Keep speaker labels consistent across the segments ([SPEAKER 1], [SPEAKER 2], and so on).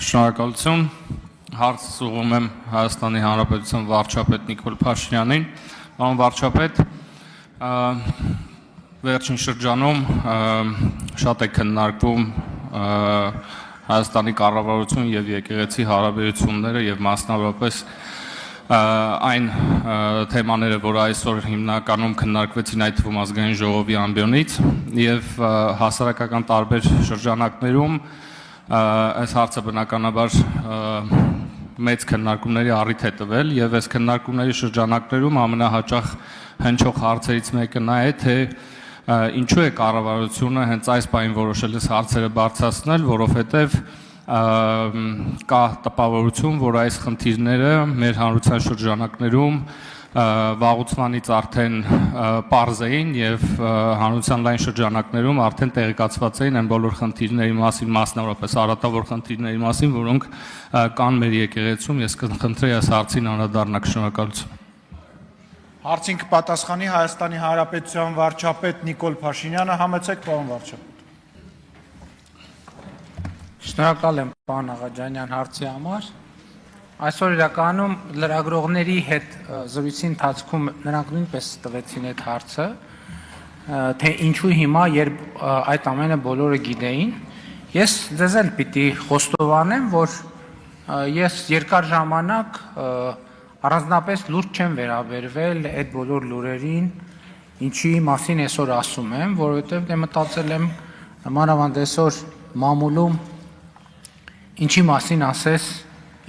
[SPEAKER 1] Շնորհակալություն, հարց ուղղում եմ Հայաստանի Հանրապետության վարչապետ Նիկոլ Փաշինյանին, պարոն վարչապետ, վերջին շրջանում շատ է քննարկվում Հայաստանի կառավարություն եւ եկեղեցի հարաբերությունները եւ մասնավորապես այն թեմաները, որ այսօր հիմնականում քննարկվեցին այդ թվում ազգային ժողովի ամբիոնից եւ հասարակական տարբեր շրջանակներում այս հարցը բնականաբար մեծ քննարկումների առիթ է տվել եւ այս քննարկումների շրջանակներում ամենահաճախ հնչող հարցերից մեկը նա է, թե ինչու է կառավարությունը հենց այս բանին որոշել է հարցերը բարձրացնել, որովհետեւ կա տպավորություն, որ այս խնդիրները մեր հանրության շրջանակներում վաղուցվանից արդեն պարզ էին եւ հանրության լայն շրջանակներում արդեն տեղեկացված էին այն բոլոր խնդիրների մասին, մասնավորապես արատավոր խնդիրների մասին, որոնք կան մեր եկեղեցում։ Ես կխնդրեի այս հարցին անդրադառնալ։ Շնորհակալություն։
[SPEAKER 2] Հարցին կպատասխանի Հայաստանի Հանրապետության վարչապետ Նիկոլ Փաշինյանը, համեցեք պարոն վարչապետ։
[SPEAKER 3] Շնորհակալ եմ պարոն Աղաջանյան հարցի համար։ Այսօր իրականում լրագրողների հետ զրույցի ընթացքում նրանք նույնպես տվեցին այդ հարցը, թե ինչու հիմա, երբ այդ ամենը բոլորը գիտեին, ես ձեզ էլ պիտի խոստովանեմ, որ ես երկար ժամանակ առանձնապես լուրջ չեմ վերաբերվել այդ բոլոր լուրերին, ինչի մասին այսօր ասում եմ, որովհետև դե մտածել եմ մանավանդ այսօր մամուլում ինչի մասին ասես,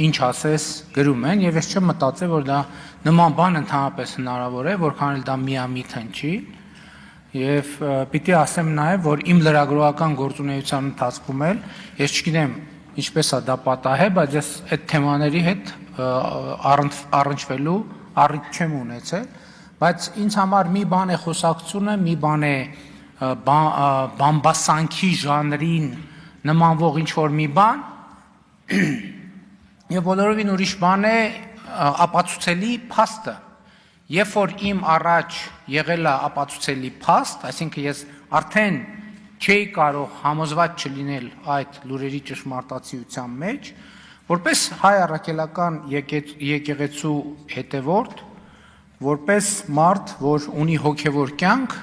[SPEAKER 3] ինչ ասես գրում են եւ ես չեմ մտածել, որ դա նման բան ընդհանրապես հնարավոր է, որքան էլ դա միամիտ հնչի եւ պիտի ասեմ նաեւ, որ իմ լրագրողական գործունեության ընթացքում էլ ես չգիտեմ ինչպես է դա պատահել, բայց ես այդ թեմաների հետ առնչվելու առիթ չեմ ունեցել, բայց ինձ համար մի բան է խոսակցությունը, մի բան է բամբասանքի ժանրին նմանվող ինչ-որ մի բան եւ բոլորովին ուրիշ բան է ապացուցելի փաստը։ Երբ որ իմ առաջ եղել է ապացուցելի փաստ, այսինքն ես արդեն չէի կարող համոզված չլինել այդ լուրերի ճշմարտացիության մեջ, որպես հայ առաքելական եկեղեցու հետևորդ, որպես մարդ, որ ունի հոգևոր կյանք,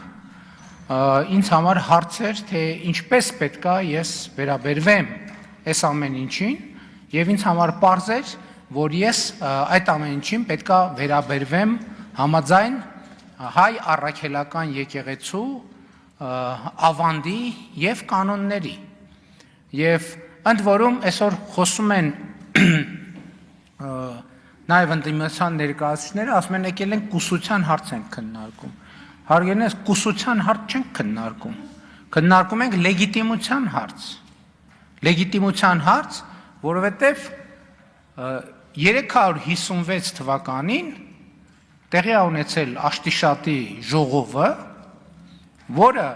[SPEAKER 3] ինձ համար հարց էր, թե ինչպես պետք է ես վերաբերվեմ այս ամեն ինչին, եւ ինձ համար պարզ էր, որ ես այդ ամեն ինչին պետք է վերաբերվեմ համաձայն հայ առաքելական եկեղեցու ավանդի եւ կանոնների։ Եվ ընդ որում այսօր խոսում են նաեւ ընդդիմության ներկայացուցիչները, ասում են եկել են կուսության հարց են քննարկում։ Հարգելիներ, կուսության հարց չենք քննարկում։ Քննարկում ենք լեգիտիմության հարց։ Լեգիտիմության հարց, որովհետև 356 թվականին տեղի է ունեցել Աշտիշատի ժողովը, որը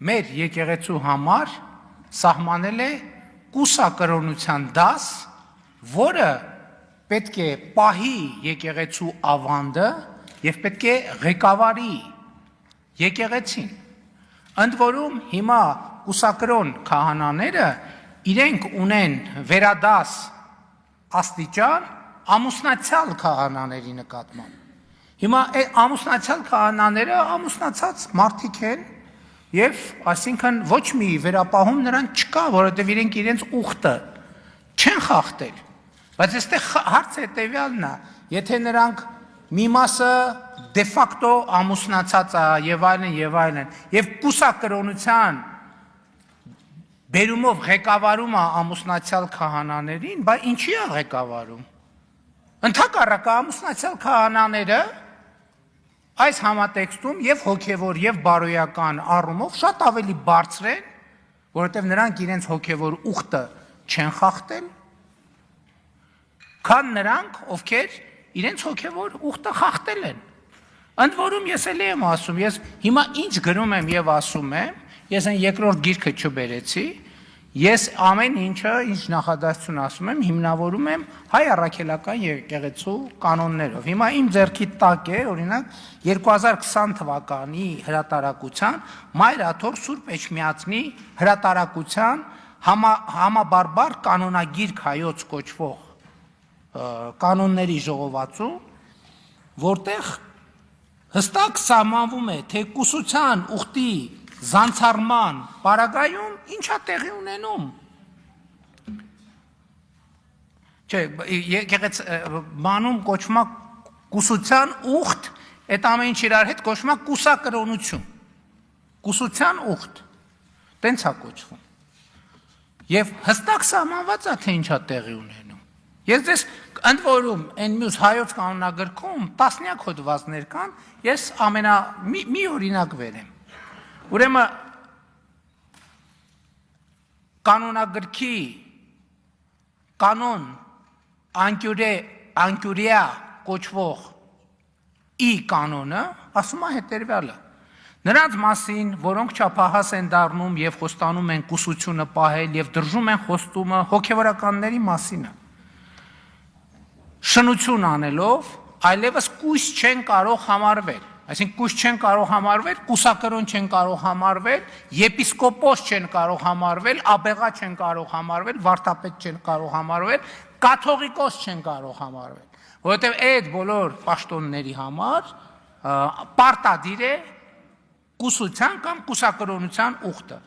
[SPEAKER 3] մեր եկեղեցու համար սահմանել է կուսակրոնության դաս, որը պետք է պահի եկեղեցու ավանդը եւ պետք է ղեկավարի եկեղեցին։ Ընդ որում հիմա կուսակրոն քահանաները իրենք ունեն վերադաս աստիճան ամուսնացյալ քահանաների նկատմամբ։ Հիմա ամուսնացյալ քահանաները ամուսնացած մարդիկ են եւ այսինքն ոչ մի վերապահում նրանց չկա, որովհետեւ իրենք իրենց ուխտը չեն խախտել։ Բայց այստեղ հարցը հետեւյալն է, եթե նրանք մի մասը դե ֆակտո ամուսնացած է եւ այլն եւ կուսակրոնության բերումով ղեկավարում է ամուսնացյալ քահանաներին, բա ինչի է ղեկավարում։ Ընդհակառակը ամուսնացյալ քահանաները այս համատեքստում եւ հոգեվոր եւ բարոյական առումով շատ ավելի բարձր են, որովհետեւ նրանք իրենց հոգեվոր ուխտը չեն խախտել, քան նրանք, ովքեր իրենց հոգեվոր ուխտը խախտել են։ Ընդ որում ես էլ եմ ասում, ես հիմա ինչ գրում եմ եւ ասում եմ, ես այն երկրորդ գիրքը չբերեցի, ես ամեն ինչը, ինչ նախադասություն ասում եմ, հիմնավորում եմ հայ առաքելական եկեղեցու կանոններով։ Հիմա իմ ձեռքի տակ է, օրինակ, 2020 թվականի հրատարակության Մայր Աթոռ Սուրբ Էջմիածնի հրատարակության համաբարբար կանոնագիր հայոց կոչվող կանոնների ժողովածու, որտեղ հստակ սահմանվում է, թե կուսության ուխտի զանցառման պարագայում ինչա տեղի ունենում։ Բանում կոչվում է կուսության ուխտ, այդ ամեն ինչ իրար հետ կոչվում է կուսակրոնություն։ Կուսության ուխտ, տենց է կոչվում։ Եվ հստակ սահմանված է, թե ինչա տեղի ունենում։ Ես ձեզ ընդ որում այն մյուս հայոց կանոնագրքում տասնյակ հոդվածներ կան, ես մի օրինակ վերեմ։ Ուրեմն կանոնագրքի կանոն անկյուրիա կոչվող ի կանոնը ասում է հետևյալը. նրանց մասին, որոնք չափահաս են դառնում եւ խոստանում են կուսությունը պահել եւ դրժում են խոստումը հոգեվորականների մասին, շնություն անելով այլևս կույս չեն կարող համարվել, այսինքն կույս չեն կարող համարվել, կուսակրոն չեն կարող համարվել, եպիսկոպոս չեն կարող համարվել, աբեղա չեն կարող համարվել, վարդապետ չեն կարող համարվել, կաթողիկոս չեն կարող համարվել, որովհետև այդ բոլոր պաշտոնների համար պարտադիր է կուսության կամ կուսակրոնության ուխտը։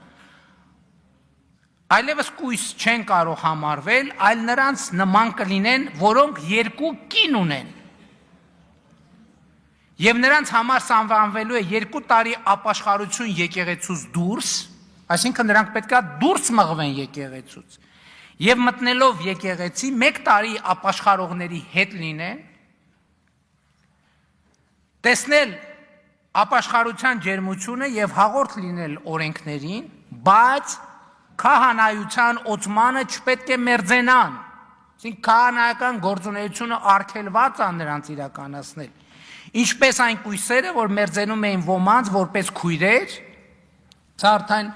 [SPEAKER 3] Այլևս կույս չեն կարող համարվել, այլ նրանց նման կլինեն, որոնք երկու կին ունեն։ Եվ նրանց համար սահմանվելու է 2 տարի ապաշխարություն եկեղեցուց դուրս, այսինքն նրանք պետք է դուրս մղվեն եկեղեցուց։ Եվ մտնելով եկեղեցի 1 տարի ապաշխարողների հետ լինեն, տեսնել ապաշխարության ջերմությունը եւ հաղորդ լինել օրենքներին, բայց քահանայության օծմանը չպետք է մերձենան։ Այսինքն քահանայական գործունեությունը արգելված է նրանց իրականացնել։ Ինչպես այն կույսերը, որ մերձենում էին ոմանց որպես քույրեր, ցարթան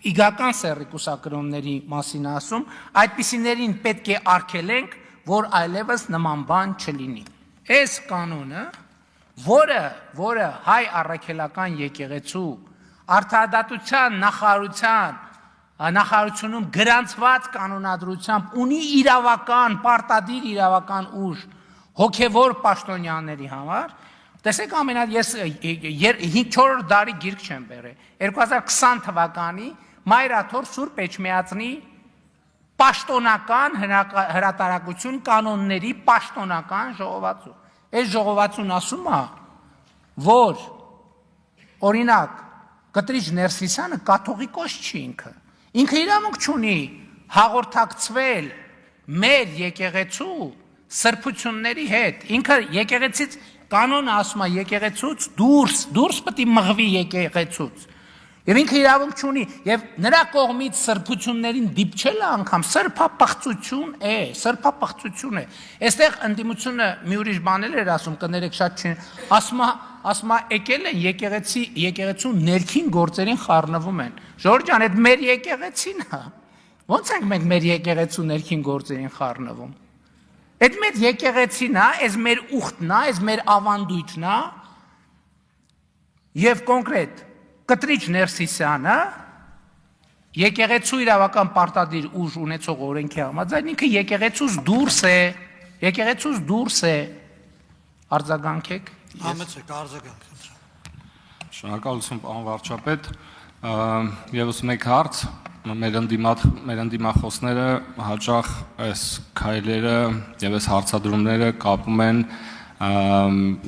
[SPEAKER 3] իգական սեռի կուսակրոնների մասին ասում, այդպիսիներին պետք է արգելենք, որ այլևս նման բան չլինի։ Այս կանոնը, որը հայ առաքելական եկեղեցու արդարադատության նախարարությունում գրանցված կանոնադրությամբ ունի իրավական, պարտադիր իրավական ուժ հոգևոր պաշտոնյաների համար, տեսեք ամենատ ես 4 տարի գիրք չեմ բերել, 2020 թվականի Մայրաթոր Սուրբ Էջմիածնի պաշտոնական հրատարակություն կանոնների պաշտոնական ժողովածու։ Այս ժողովածուն ասում է, որ օրինակ Կտրիչ Ներսիսյանը կաթողիկոս չի ինքը իրավունք չունի հաղորդակցվել մեր եկեղեցու սրբությունների հետ, ինքը եկեղեցից կանոնը ասում է եկեղեցուց դուրս պետք է մղվի եկեղեցուց, եւ ինքը իրավունք չունի, եւ նրա կողմից սրբություններին դիպչելը անգամ սրբապղծություն է, այստեղ ընդդիմությունը մի ուրիշ բաներ էր ասում, կներեք շատ չեն, ասում է եկել են եկեղեցու ներքին գործերին խառնվում են, Ժորժ ջան, այդ մեր եկեղեցին է, ո՞նց ենք մենք մեր եկեղեցու ներքին գործերին խառնվում։ Այդ մեր եկեղեցին է, այս մեր ուխտն է, այս մեր ավանդույթն է, եւ կոնկրետ Կտրիչ Ներսիսյանը եկեղեցու իրավական պարտադիր ուժ ունեցող օրենքի համաձայն ինքը եկեղեցուց դուրս է, արձագանքեք։
[SPEAKER 2] Համեցեք արձագանք։
[SPEAKER 1] Շնորհակալություն պարոն վարչապետ, եւս մեկ հարց, մեր ընդդիմախոսները հաճախ այս քայլերը եւ այս հարցադրումները կապում են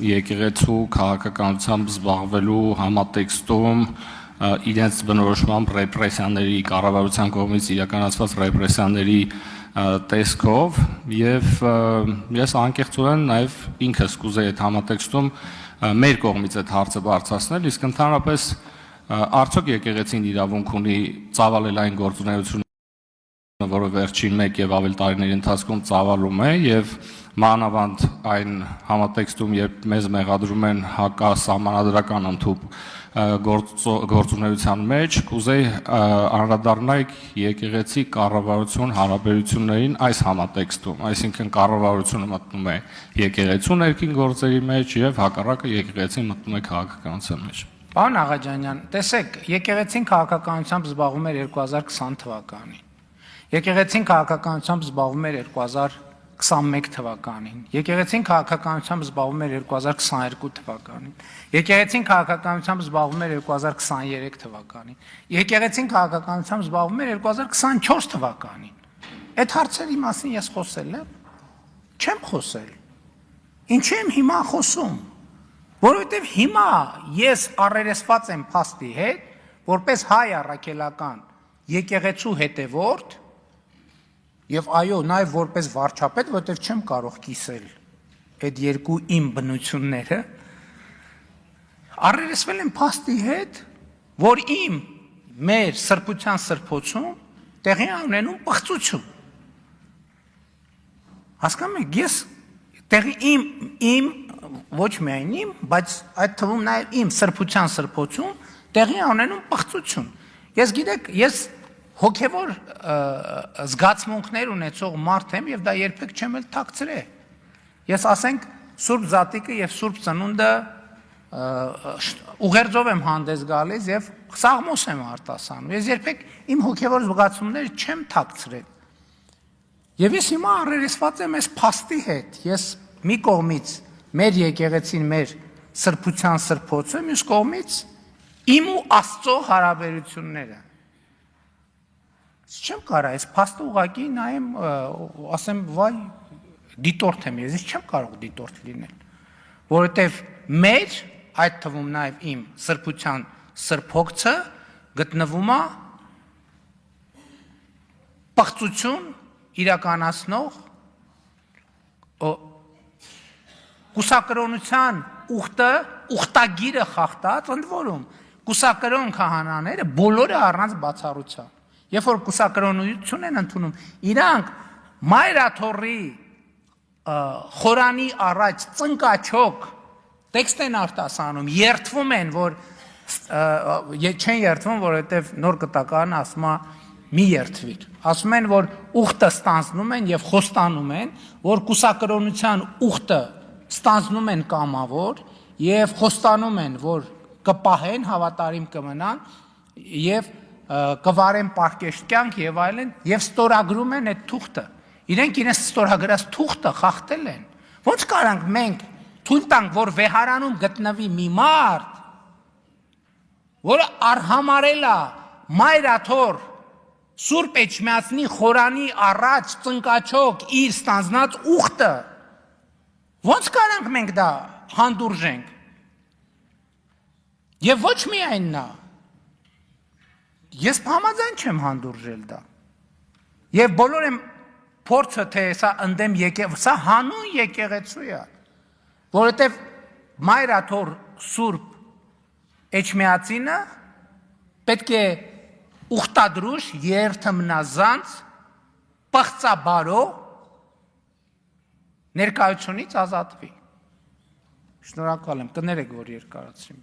[SPEAKER 1] եկեղեցու քաղաքականությամբ զբաղվելու համատեքստում իրենց բնորոշմամբ ռեպրեսիաների, կառավարության կողմից իրականացված ռեպրեսիաների տեսքով եւ ես անկեղծորեն նաեւ ինքս կուզեի այդ համատեքստում մեր կողմից այդ հարցը բարձրացնել, իսկ ընդհանրապես արդյոք եկեղեցին իրավունք ունի ծավալել այն գործունեությունը, որը վերջին 1 եւ ավելի տարիների ընթացքում ծավալում է եւ մանավանդ այն համատեքստում, երբ մեզ մեղադրում են հակասահմանադրական ընդհուպ գործունեության մեջ, կուզեի անդրադառնալ եկեղեցի կառավարություն հարաբերություններին այս համատեքստում, այսինքն կառավարությունը մտնում է եկեղեցու ներքին գործերի մեջ եւ հակառակը եկեղեցին մտնում է քաղաքականության մեջ։
[SPEAKER 3] Պարոն Աղաջանյան, տեսեք, եկեղեցին քաղաքականությամբ զբաղվում էր 2020 թվականին։ Եկեղեցին քաղաքականությամբ զբաղվում էր 2021 թվականին։ Եկեղեցին քաղաքականությամբ զբաղվում էր 2022 թվականին։ Եկեղեցին քաղաքականությամբ զբաղվում էր 2023 թվականին։ Եկեղեցին քաղաքականությամբ զբաղվում էր 2024 թվականին։ Այդ հարցերի մասին ես խոսել եմ։ Չեմ խոսել։ Ինչի՞ եմ հիմա խոսում։ Որովհետև հիմա ես առերեսված եմ փաստի հետ, որպես հայ առաքելական եկեղեցու հետևորդ եւ այո, նաեւ որպես վարչապետ, որովհետեւ չեմ կարող կիսել այդ երկու իմ բնությունները, առերեսվել եմ փաստի հետ, որ մեր սրբության սրբոցում տեղի ունենում պղծություն։ Հասկանում եք, ես տեղի իմ ոչ միայն իմ, բայց այդ թվում նաեւ իմ սրբության սրբոցում տեղի ունենում պղծություն։ Ես գիտեք, ես հոգևոր զգացմունքներ ունեցող մարդ եմ եւ դա երբեք չեմ էլ թաքցրել։ Ես ասենք Սուրբ Զատիկը եւ Սուրբ Ծնունդը ուղերձով եմ հանդես գալիս եւ սաղմոս եմ արտասանում։ Ես երբեք իմ հոգևոր զգացումները չեմ թաքցրել։ Եվ ես հիմա առերեսված եմ այս փաստի հետ։ Ես մի կողմից մեր եկեղեցին, մեր սրբության սրբոցը, մյուս կողմից իմ ու Աստծո հարաբերությունները։ Չեմ կարող այս փաստը ուղղակի նայեմ, ասեմ, վայ, դիտորդ եմ ես չեմ կարող դիտորդ լինել, որովհետև մեր, այդ թվում նաև իմ սրբության սրբոցը գտնվում է պղծություն իրականացնող կուսակրոնության ուխտագիրը խախտած, ընդ որում կուսակրոն քահանաները բոլորը առանց բացառության, երբ որ կուսակրոնություն են ընդունում, իրանք մայրաթոռի խորանի առաջ ծնկաչոք տեքստ են արտասանում, երդվում են, որ չեն երդվում, որովհետև նոր կտակարանը ասում է մի երդվիր, ասում են, որ ուխտը ստանձնում են եւ խոստանում են, որ կուսակրոնության ուխտը ստանձնում են կամավոր եւ խոստանում են, որ կպահեն, հավատարիմ կմնան եւ կվարեն պարկեշտ կյանք եւ այլն եւ ստորագրում են այդ թուղթը։ Իրենք իրենց ստորագրած թուղթը խախտել են։ Ոնց կարանք մենք թույլ տանք, որ վեհարանում գտնվի մի մարդ, որը արհամարել է մայրաթոռ Սուրբ Էջմիածնի խորանի առաջ ծնկաչոք իր ստանձնած ուխտը, ոնց կարանք մենք դա հանդուրժենք։ Եվ ոչ միայն նա, ես համաձայն չեմ հանդուրժել դա։ Եվ բոլոր եմ փորձը, թե սա ընդեմ սա հանուն եկեղեցու է, որովհետև մայրաթոռ Սուրբ Էջմիածինը պետք է ուխտադրուժ երթմնազանց պղծաբարո ներկայությունից ազատվի։ Շնորհակալ եմ, կներեք, որ երկարացրի։